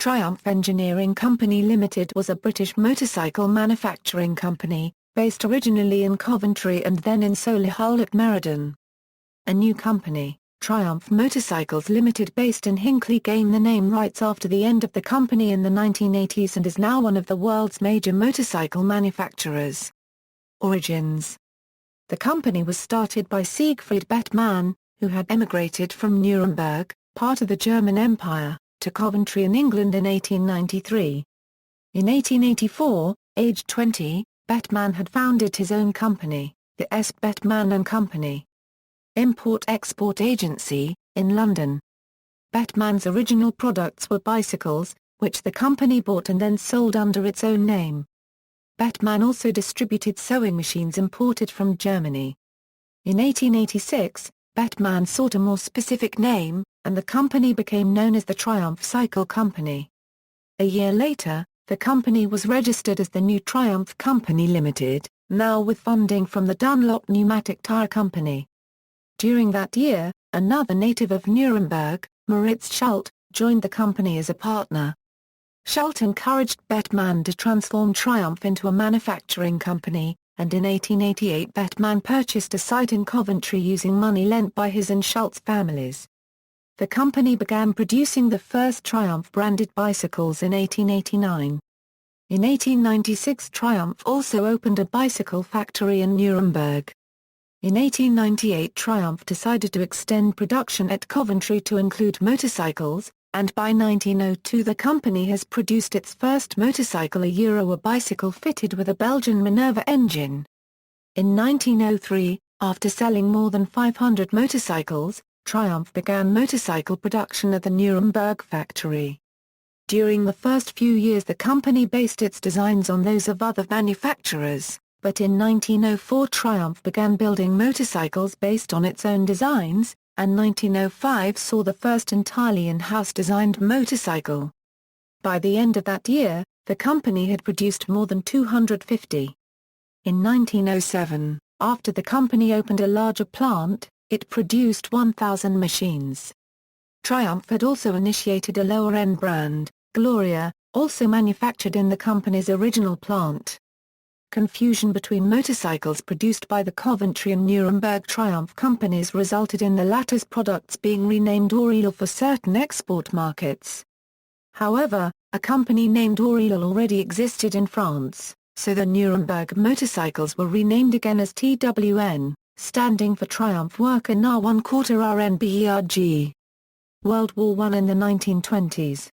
Triumph Engineering Co Ltd was a British motorcycle manufacturing company, based originally in Coventry and then in Solihull at Meriden. A new company, Triumph Motorcycles Ltd based in Hinckley, gained the name rights after the end of the company in the 1980s and is now one of the world's major motorcycle manufacturers. Origins. The company was started by Siegfried Bettmann, who had emigrated from Nuremberg, part of the German Empire, to Coventry in England in 1893. In 1884, aged 20, Bettmann had founded his own company, the S. Bettmann & Company. Import-Export Agency, in London. Bettmann's original products were bicycles, which the company bought and then sold under its own name. Bettmann also distributed sewing machines imported from Germany. In 1886, Bettmann sought a more specific name, and the company became known as the Triumph Cycle Company. A year later, the company was registered as the new Triumph Company Limited, now with funding from the Dunlop Pneumatic Tyre Company. During that year, another native of Nuremberg, Moritz Schult, joined the company as a partner. Schult encouraged Bettmann to transform Triumph into a manufacturing company, and in 1888 Bettmann purchased a site in Coventry using money lent by his and Schult's families. The company began producing the first Triumph-branded bicycles in 1889. In 1896 Triumph also opened a bicycle factory in Nuremberg. In 1898 Triumph decided to extend production at Coventry to include motorcycles, and by 1902 the company has produced its first motorcycle, a bicycle fitted with a Belgian Minerva engine. In 1903, after selling more than 500 motorcycles, Triumph began motorcycle production at the Nuremberg factory. During the first few years the company based its designs on those of other manufacturers, but in 1904 Triumph began building motorcycles based on its own designs, and 1905 saw the first entirely in-house designed motorcycle. By the end of that year, the company had produced more than 250. In 1907, after the company opened a larger plant, it produced 1,000 machines. Triumph had also initiated a lower-end brand, Gloria, also manufactured in the company's original plant. Confusion between motorcycles produced by the Coventry and Nuremberg Triumph companies resulted in the latter's products being renamed Oriel for certain export markets. However, a company named Oriel already existed in France, so the Nuremberg motorcycles were renamed again as TWN, standing for Triumph Worker Na 1/4 RNBERG. World War I. In the 1920s.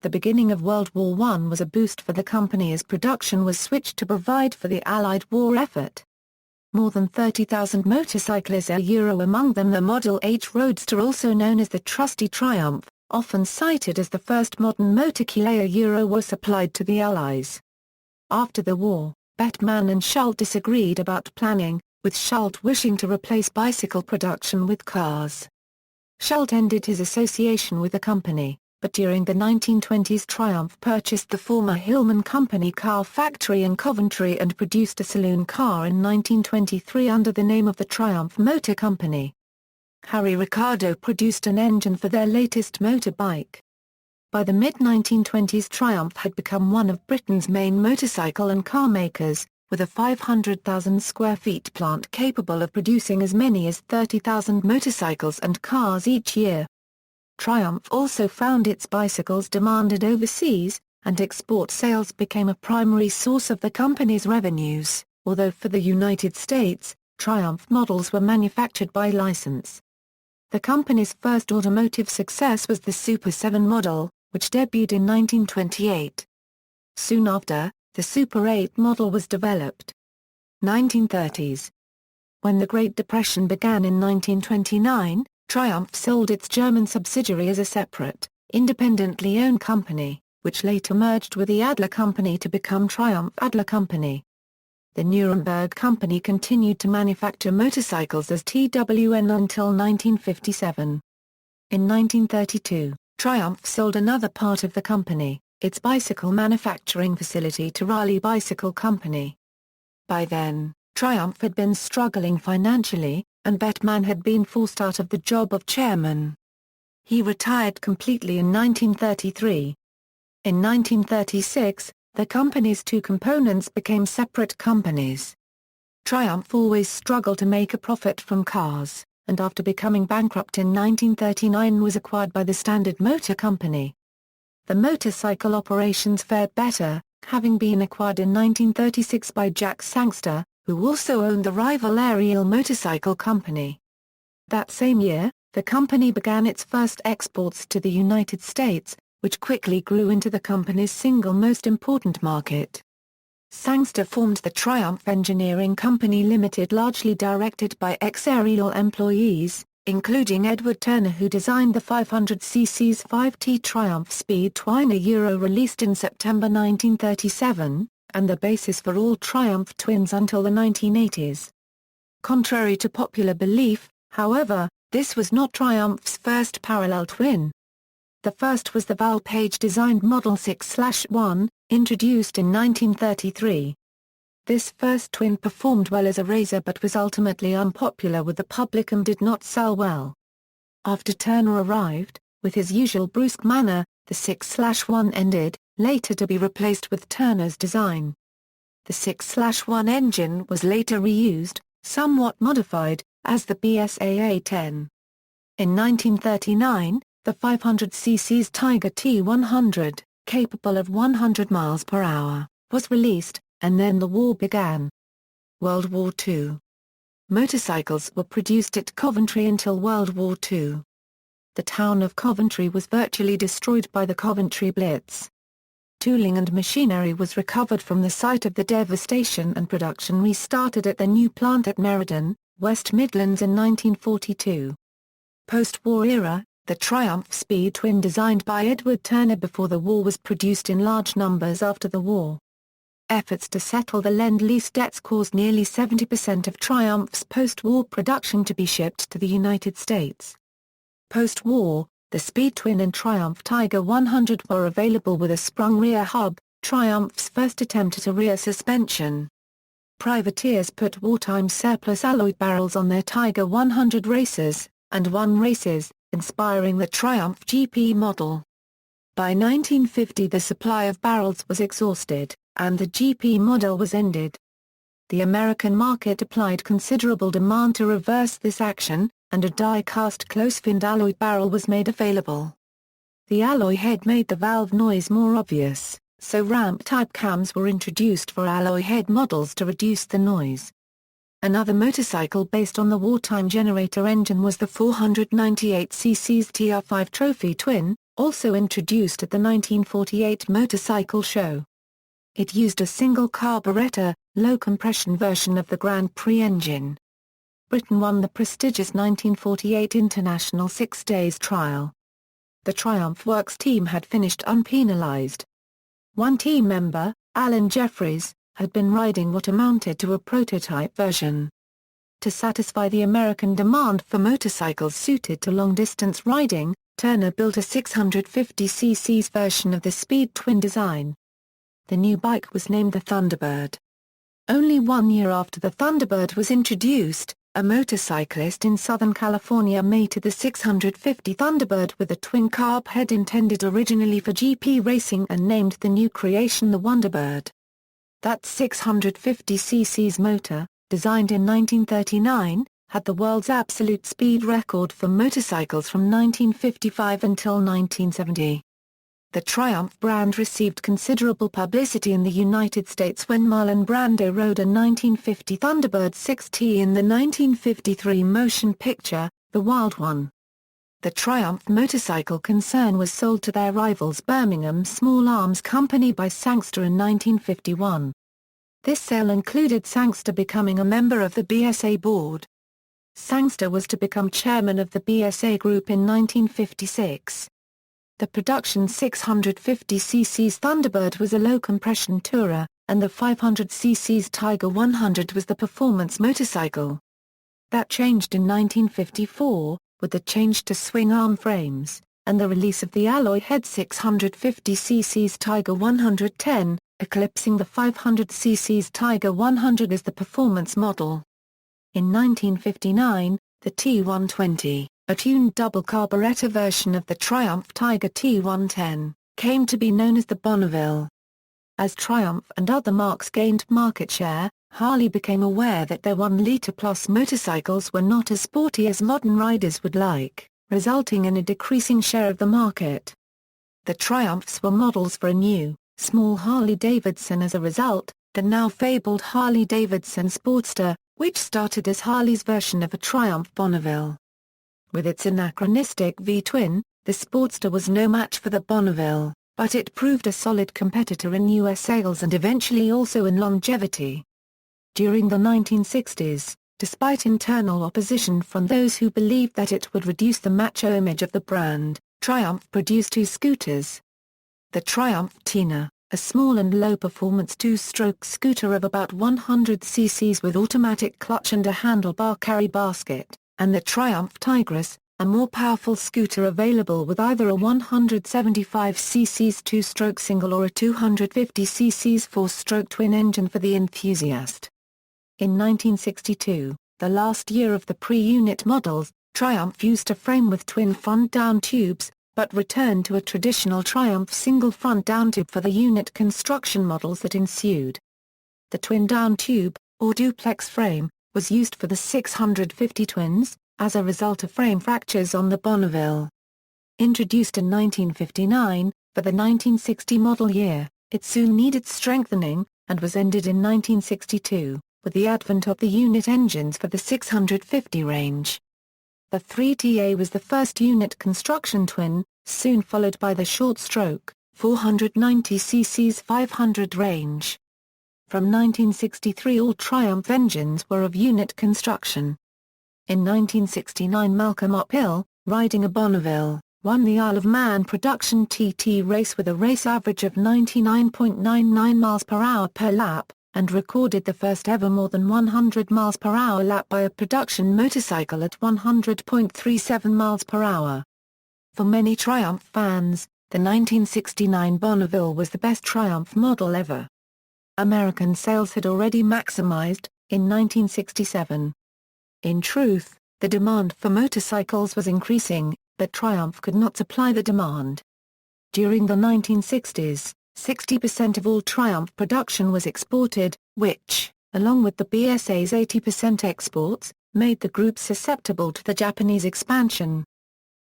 The beginning of World War I was a boost for the company as production was switched to provide for the Allied war effort. More than 30,000 motorcycles among them the Model H Roadster, also known as the Trusty Triumph, often cited as the first modern motorcycle were supplied to the Allies. After the war, Bettmann and Schult disagreed about planning, with Schult wishing to replace bicycle production with cars. Schult ended his association with the company, but during the 1920s Triumph purchased the former Hillman Company car factory in Coventry and produced a saloon car in 1923 under the name of the Triumph Motor Company. Harry Ricardo produced an engine for their latest motorbike. By the mid-1920s Triumph had become one of Britain's main motorcycle and car makers, with a 500,000 square feet plant capable of producing as many as 30,000 motorcycles and cars each year. Triumph also found its bicycles demanded overseas, and export sales became a primary source of the company's revenues, although for the United States, Triumph models were manufactured by license. The company's first automotive success was the Super 7 model, which debuted in 1928. Soon after, the Super 8 model was developed. 1930s. When the Great Depression began in 1929, Triumph sold its German subsidiary as a separate, independently owned company, which later merged with the Adler Company to become Triumph Adler Company. The Nuremberg Company continued to manufacture motorcycles as TWN until 1957. In 1932, Triumph sold another part of the company, its bicycle manufacturing facility, to Raleigh Bicycle Company. By then, Triumph had been struggling financially, and Bettmann had been forced out of the job of chairman. He retired completely in 1933. In 1936, the company's two components became separate companies. Triumph always struggled to make a profit from cars, and after becoming bankrupt in 1939 was acquired by the Standard Motor Company. The motorcycle operations fared better, having been acquired in 1936 by Jack Sangster, who also owned the rival Ariel Motorcycle Company. That same year, the company began its first exports to the United States, which quickly grew into the company's single most important market. Sangster formed the Triumph Engineering Co Ltd, largely directed by ex-Ariel employees, including Edward Turner, who designed the 500cc's 5T Triumph Speed Twin, released in September 1937, and the basis for all Triumph twins until the 1980s. Contrary to popular belief, however, this was not Triumph's first parallel twin. The first was the Val Page-designed Model 6/1, introduced in 1933. This first twin performed well as a racer but was ultimately unpopular with the public and did not sell well. After Turner arrived, with his usual brusque manner, the 6/1 ended, later to be replaced with Turner's design. The 6/1 engine was later reused, somewhat modified, as the BSA-A10. In 1939, the 500cc's Tiger T100, capable of 100 miles per hour, was released, and then the war began. World War II. Motorcycles were produced at Coventry until World War II. The town of Coventry was virtually destroyed by the Coventry Blitz. Tooling and machinery was recovered from the site of the devastation and production restarted at the new plant at Meridan, West Midlands in 1942. Post-war era, the Triumph Speed Twin designed by Edward Turner before the war was produced in large numbers after the war. Efforts to settle the Lend-Lease debts caused nearly 70% of Triumph's post-war production to be shipped to the United States. Post-war, the Speed Twin and Triumph Tiger 100 were available with a sprung rear hub, Triumph's first attempt at a rear suspension. Privateers put wartime surplus alloyed barrels on their Tiger 100 racers, and won races, inspiring the Triumph GP model. By 1950 the supply of barrels was exhausted, and the GP model was ended. The American market applied considerable demand to reverse this action, and a die-cast close-finned alloyed barrel was made available. The alloy head made the valve noise more obvious, so ramp-type cams were introduced for alloy head models to reduce the noise. Another motorcycle based on the wartime generator engine was the 498cc's TR5 Trophy Twin, also introduced at the 1948 Motorcycle Show. It used a single carburetor, low-compression version of the Grand Prix engine. Britain won the prestigious 1948 International 6 Days Trial. The Triumph Works team had finished unpenalized. One team member, Alan Jeffries, had been riding what amounted to a prototype version. To satisfy the American demand for motorcycles suited to long-distance riding, Turner built a 650cc's version of the Speed Twin design. The new bike was named the Thunderbird. Only 1 year after the Thunderbird was introduced, a motorcyclist in Southern California mated the 650 Thunderbird with a twin carb head intended originally for GP racing and named the new creation the Wonderbird. That 650cc's motor, designed in 1939, had the world's absolute speed record for motorcycles from 1955 until 1970. The Triumph brand received considerable publicity in the United States when Marlon Brando rode a 1950 Thunderbird 6T in the 1953 motion picture, The Wild One. The Triumph motorcycle concern was sold to their rivals Birmingham Small Arms Company by Sangster in 1951. This sale included Sangster becoming a member of the BSA board. Sangster was to become chairman of the BSA group in 1956. The production 650cc's Thunderbird was a low-compression tourer, and the 500cc's Tiger 100 was the performance motorcycle. That changed in 1954, with the change to swing-arm frames, and the release of the alloy head 650cc's Tiger 110, eclipsing the 500cc's Tiger 100 as the performance model. In 1959, the T120, a tuned double carburetor version of the Triumph Tiger T110, came to be known as the Bonneville. As Triumph and other marques gained market share, Harley became aware that their 1-litre plus motorcycles were not as sporty as modern riders would like, resulting in a decreasing share of the market. The Triumphs were models for a new, small Harley-Davidson. As a result, the now fabled Harley-Davidson Sportster, which started as Harley's version of a Triumph Bonneville. With its anachronistic V-twin, the Sportster was no match for the Bonneville, but it proved a solid competitor in US sales and eventually also in longevity. During the 1960s, despite internal opposition from those who believed that it would reduce the macho image of the brand, Triumph produced two scooters. The Triumph Tina, a small and low-performance two-stroke scooter of about 100 cc's with automatic clutch and a handlebar carry basket, and the Triumph Tigress, a more powerful scooter available with either a 175 cc's two-stroke single or a 250 cc's four-stroke twin engine for the enthusiast. In 1962, the last year of the pre-unit models, Triumph used a frame with twin front-down tubes, but returned to a traditional Triumph single front-down tube for the unit construction models that ensued. The twin-down tube, or duplex frame, was used for the 650 twins, as a result of frame fractures on the Bonneville. Introduced in 1959, for the 1960 model year, it soon needed strengthening, and was ended in 1962, with the advent of the unit engines for the 650 range. The 3TA was the first unit construction twin, soon followed by the short-stroke, 490 cc's 500 range. From 1963 all Triumph engines were of unit construction. In 1969 Malcolm Uphill, riding a Bonneville, won the Isle of Man production TT race with a race average of 99.99 miles per hour per lap, and recorded the first ever more than 100 miles per hour lap by a production motorcycle at 100.37 miles per hour. For many Triumph fans, the 1969 Bonneville was the best Triumph model ever. American sales had already maximized, in 1967. In truth, the demand for motorcycles was increasing, but Triumph could not supply the demand. During the 1960s, 60% of all Triumph production was exported, which, along with the BSA's 80% exports, made the group susceptible to the Japanese expansion.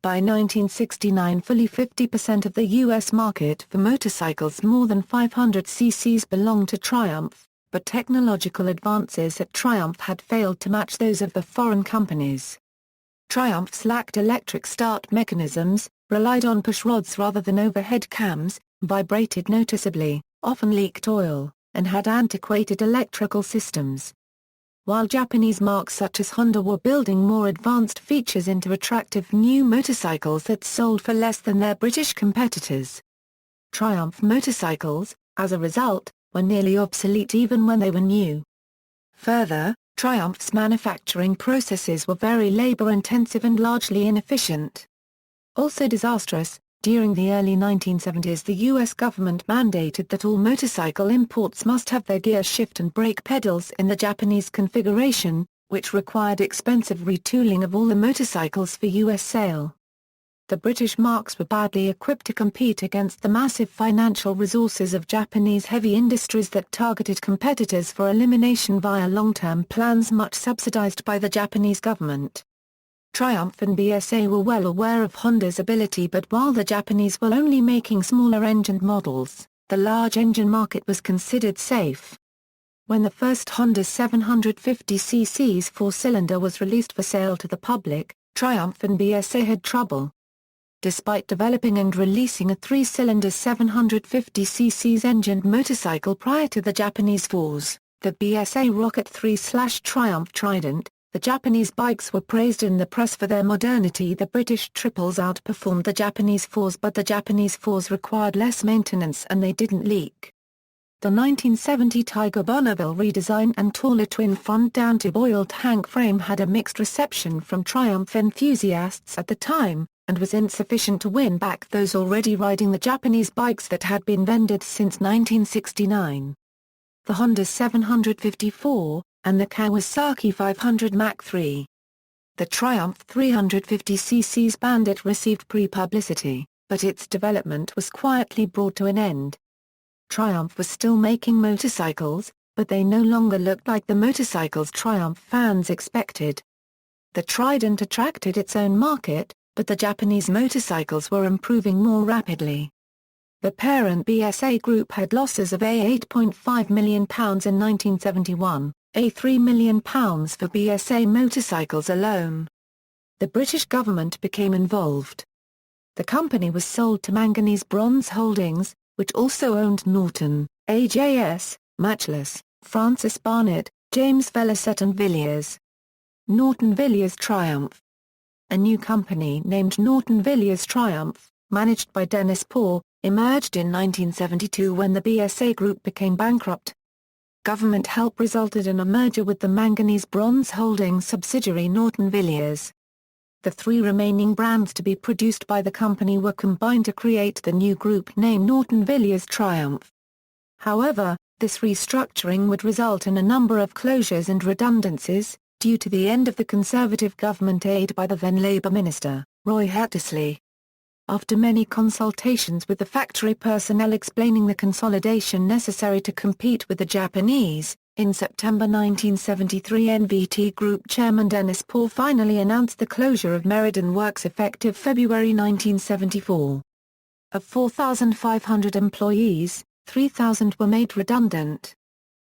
By 1969 fully 50% of the U.S. market for motorcycles more than 500 cc's belonged to Triumph, but technological advances at Triumph had failed to match those of the foreign companies. Triumphs lacked electric start mechanisms, relied on push rods rather than overhead cams, vibrated noticeably, often leaked oil, and had antiquated electrical systems. While Japanese marques such as Honda were building more advanced features into attractive new motorcycles that sold for less than their British competitors. Triumph motorcycles, as a result, were nearly obsolete even when they were new. Further, Triumph's manufacturing processes were very labor-intensive and largely inefficient. Also disastrous, during the early 1970s the U.S. government mandated that all motorcycle imports must have their gear shift and brake pedals in the Japanese configuration, which required expensive retooling of all the motorcycles for U.S. sale. The British marques were badly equipped to compete against the massive financial resources of Japanese heavy industries that targeted competitors for elimination via long-term plans much subsidized by the Japanese government. Triumph and BSA were well aware of Honda's ability, but while the Japanese were only making smaller engined models, the large engine market was considered safe. When the first Honda 750cc's four-cylinder was released for sale to the public, Triumph and BSA had trouble. Despite developing and releasing a three-cylinder 750cc's engined motorcycle prior to the Japanese fours, the BSA Rocket 3/Triumph Trident, the Japanese bikes were praised in the press for their modernity. The British triples outperformed the Japanese fours, but the Japanese fours required less maintenance and they didn't leak. The 1970 Tiger Bonneville redesign and taller twin front down-tube oil tank frame had a mixed reception from Triumph enthusiasts at the time, and was insufficient to win back those already riding the Japanese bikes that had been vended since 1969. The Honda 754, and the Kawasaki 500 Mach 3. The Triumph 350cc's Bandit received pre-publicity, but its development was quietly brought to an end. Triumph was still making motorcycles, but they no longer looked like the motorcycles Triumph fans expected. The Trident attracted its own market, but the Japanese motorcycles were improving more rapidly. The parent BSA Group had losses of £8.5 million in 1971, £3 million for BSA motorcycles alone. The British government became involved. The company was sold to Manganese Bronze Holdings, which also owned Norton, AJS, Matchless, Francis Barnett, James Velocet and Villiers. Norton Villiers Triumph. A new company named Norton Villiers Triumph, managed by Dennis Poor, emerged in 1972 when the BSA Group became bankrupt. Government help resulted in a merger with the Manganese Bronze Holdings subsidiary Norton Villiers. The three remaining brands to be produced by the company were combined to create the new group name Norton Villiers Triumph. However, this restructuring would result in a number of closures and redundancies, due to the end of the Conservative government aid by the then Labour Minister, Roy Hattersley. After many consultations with the factory personnel explaining the consolidation necessary to compete with the Japanese, in September 1973 NVT Group Chairman Dennis Poor finally announced the closure of Meridan Works effective February 1974. Of 4,500 employees, 3,000 were made redundant.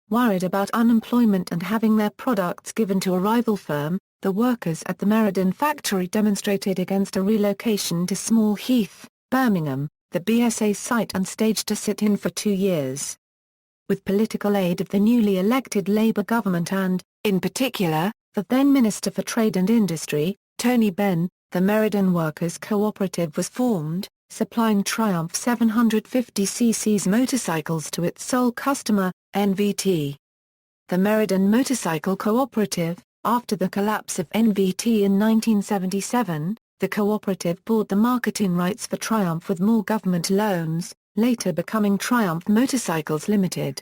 Worried about unemployment and having their products given to a rival firm, the workers at the Meridan factory demonstrated against a relocation to Small Heath, Birmingham, the BSA site, and staged a sit-in for 2 years. With political aid of the newly elected Labour government and, in particular, the then Minister for Trade and Industry, Tony Benn, the Meridan Workers' Cooperative was formed, supplying Triumph 750cc motorcycles to its sole customer, NVT. The Meridan Motorcycle Cooperative. After the collapse of NVT in 1977, the cooperative bought the marketing rights for Triumph with more government loans, later becoming Triumph Motorcycles Ltd.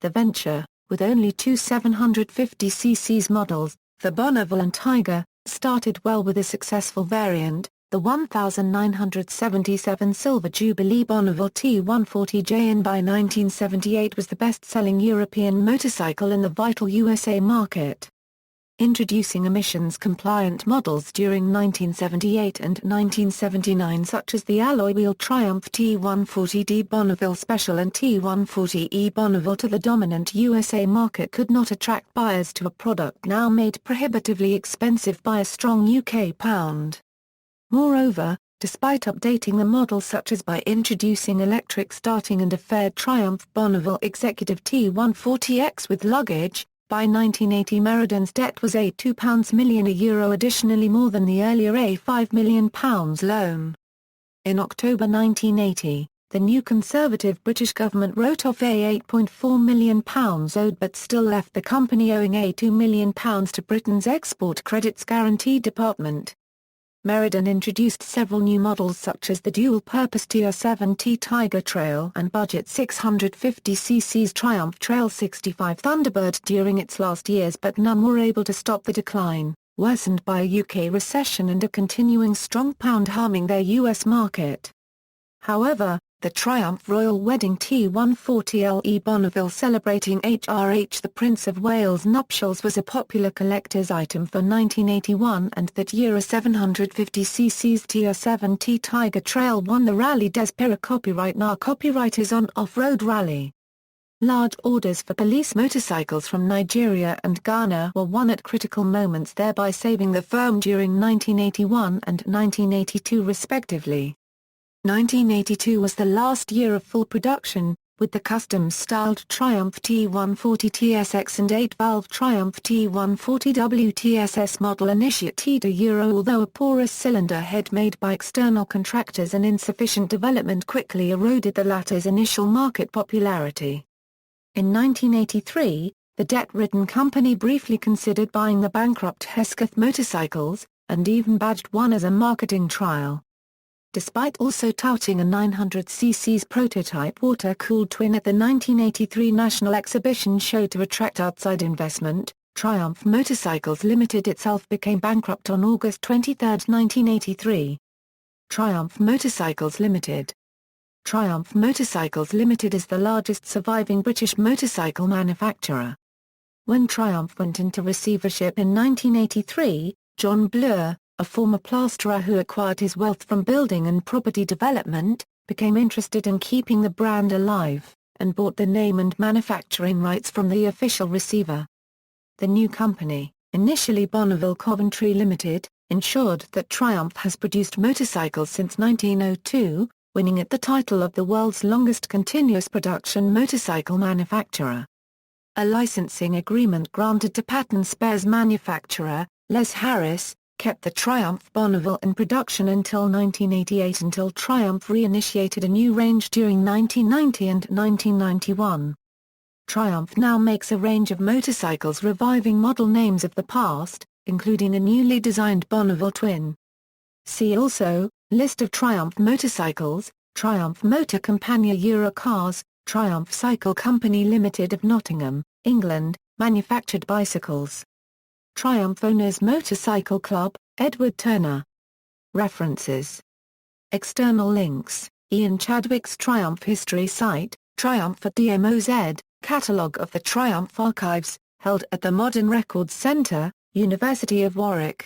The venture, with only two 750cc models, the Bonneville and Tiger, started well with a successful variant, the 1977 Silver Jubilee Bonneville T140J, and by 1978 was the best-selling European motorcycle in the vital USA market. Introducing emissions-compliant models during 1978 and 1979 such as the alloy wheel Triumph T140D Bonneville Special and T140E Bonneville to the dominant USA market could not attract buyers to a product now made prohibitively expensive by a strong UK pound. Moreover, despite updating the model such as by introducing electric starting and a fared Triumph Bonneville Executive T140X with luggage, by 1980 Meridan's debt was £2 million additionally more than the earlier £5 million loan. In October 1980, the new Conservative British government wrote off £8.4 million owed but still left the company owing £2 million to Britain's Export Credits Guarantee Department. Meridan introduced several new models such as the dual-purpose TR7T Tiger Trail and budget 650cc Triumph Trail 65 Thunderbird during its last years, but none were able to stop the decline, worsened by a UK recession and a continuing strong pound harming their US market. However, the Triumph Royal Wedding T140LE Bonneville celebrating HRH the Prince of Wales nuptials was a popular collector's item for 1981, and that year a 750cc's TR7T Tiger Trail won the Rally des Pira copyright. Now copyright is on off-road rally. Large orders for police motorcycles from Nigeria and Ghana were won at critical moments, thereby saving the firm during 1981 and 1982 respectively. 1982 was the last year of full production, with the custom-styled Triumph T140 TSX and 8-valve Triumph T140W TSS model initiated although a porous cylinder head made by external contractors and insufficient development quickly eroded the latter's initial market popularity. In 1983, the debt-ridden company briefly considered buying the bankrupt Hesketh motorcycles, and even badged one as a marketing trial. Despite also touting a 900cc's prototype water-cooled twin at the 1983 National Exhibition show to attract outside investment, Triumph Motorcycles Ltd itself became bankrupt on August 23, 1983. Triumph Motorcycles Ltd. Triumph Motorcycles Ltd is the largest surviving British motorcycle manufacturer. When Triumph went into receivership in 1983, John Blur, a former plasterer who acquired his wealth from building and property development, became interested in keeping the brand alive, and bought the name and manufacturing rights from the official receiver. The new company, initially Bonneville Coventry Limited, ensured that Triumph has produced motorcycles since 1902, winning it the title of the world's longest continuous production motorcycle manufacturer. A licensing agreement granted to pattern spares manufacturer, Les Harris, kept the Triumph Bonneville in production until 1988 until Triumph reinitiated a new range during 1990 and 1991. Triumph now makes a range of motorcycles reviving model names of the past, including a newly designed Bonneville Twin. See also, List of Triumph motorcycles, Triumph Motor Compagnia Eurocars, Triumph Cycle Company Limited of Nottingham, England, manufactured bicycles. Triumph Owners Motorcycle Club, Edward Turner. References. External links, Ian Chadwick's Triumph History site, Triumph at DMOZ, Catalogue of the Triumph Archives, held at the Modern Records Centre, University of Warwick.